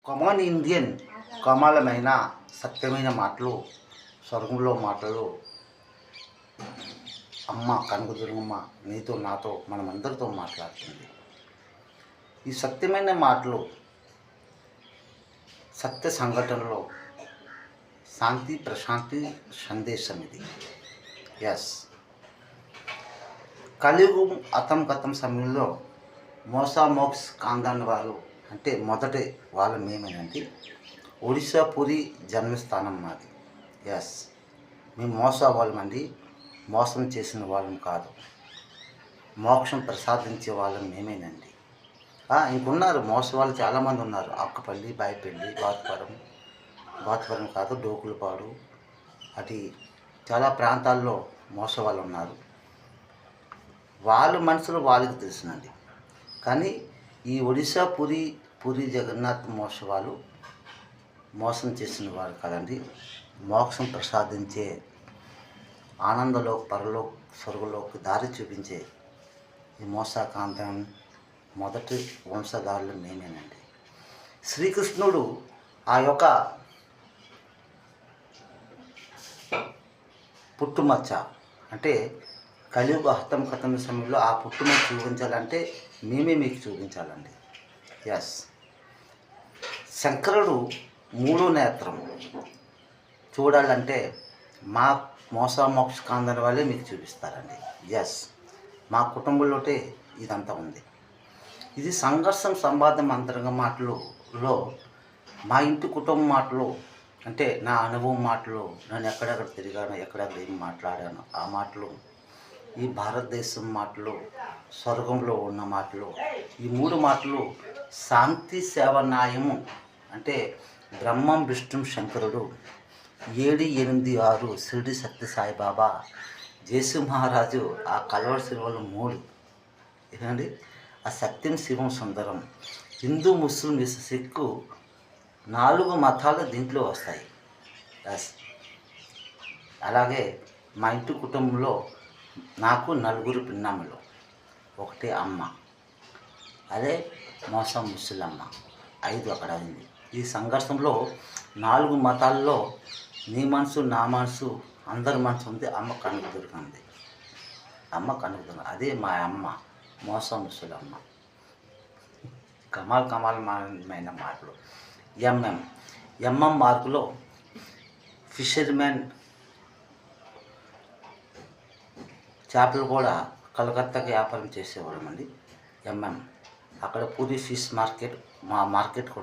Common Indian కమలమైన సత్యమైన మాటలు స్వర్గంలో మాటలు అమ్మ కనకదుర్గమ్మ నీతో నాతో మనమందరితో మాట్లాడుతుంది. ఈ సత్యమైన మాటలు సత్య సంఘటనలో శాంతి ప్రశాంతి సందేశం ఇది. ఎస్, కలియుగం అతం సమయంలో మోసామోక్స్ కాందాన్ వారు అంటే మొదటి వాళ్ళ మేమేనండి. ఒడిశా పూరి జన్మస్థానం మాది. ఎస్, మేము మోసవాళ్ళమండి, మోసం చేసిన వాళ్ళం కాదు, మోక్షం ప్రసాదించే వాళ్ళం మేమేనండి. ఇంకున్నారు మోసవాళ్ళు చాలామంది ఉన్నారు. అక్కపల్లి, బాయిపల్లి, బాతుపురం కాదు డోకులపాడు, అటు చాలా ప్రాంతాల్లో మోసవాళ్ళు ఉన్నారు. వాళ్ళ మనసులో వాళ్ళకి తెలుసునండి. కానీ ఈ ఒడిశా పూరి జగన్నాథ్ మోసవాళ్ళు మోసం చేసిన వారు కదండి, మోక్షం ప్రసాదించే ఆనందలో పరలోక స్వర్గలోకి దారి చూపించే ఈ మోసాకాంతం మొదటి వంశధారులు మేమేనండి. శ్రీకృష్ణుడు ఆ యొక్క పుట్టుమచ్చ అంటే కలియుగ కథన సమయంలో ఆ పుట్టుమచ్చ చూపించాలంటే మేమే మీకు చూపించాలండి. ఎస్, శంకరుడు మూడో నేత్రం చూడాలంటే మా మోక్ష కాందని వాళ్ళే మీకు చూపిస్తారండి. ఎస్, మా కుటుంబంలోటే ఇదంతా ఉంది. ఇది సంఘర్షం సంవాదం అంతరంగ మాటలలో మా ఇంటి కుటుంబం మాటలు అంటే నా అనుభవం మాటలు, నేను ఎక్కడెక్కడ తిరిగాను, ఎక్కడెక్కడ ఏం మాట్లాడాను ఆ మాటలు, ఈ భారతదేశం మాటలు, స్వర్గంలో ఉన్న మాటలు, ఈ మూడు మాటలు శాంతి సేవ న్యాయము అంటే బ్రహ్మం విష్ణు శంకరుడు 786 షిరిడి సత్య సాయిబాబా జేసు మహారాజు ఆ కల్వర శిలువలు 3 ఏనండి. ఆ సత్యం శివం సుందరం హిందూ ముస్లిం సిక్కు 4 మతాలు దీంట్లో వస్తాయి. ఎస్, అలాగే మా ఇంటి కుటుంబంలో నాకు 4 పిన్నమ్మలు, ఒకటే అమ్మ, అదే మోసం ముసలమ్మ, 5 అక్కడ అయింది. ఈ సంఘర్షంలో 4 మతాల్లో నీ మనసు నా మనసు అందరి మనసు ఉంది. అమ్మ కనకదుర్గంది, అమ్మ కనకదుర్గ, అదే మా అమ్మ మోసం ముసలమ్మ. కమాలమైన మార్కులు ఎంఎం మార్కులో ఫిషర్మెన్ చేపలు కూడా కలకత్తాకి వ్యాపారం చేసేవాళ్ళం అండి. ఎంఎం అక్కడ పూరి ఫిష్ మార్కెట్, మా మార్కెట్ కూడా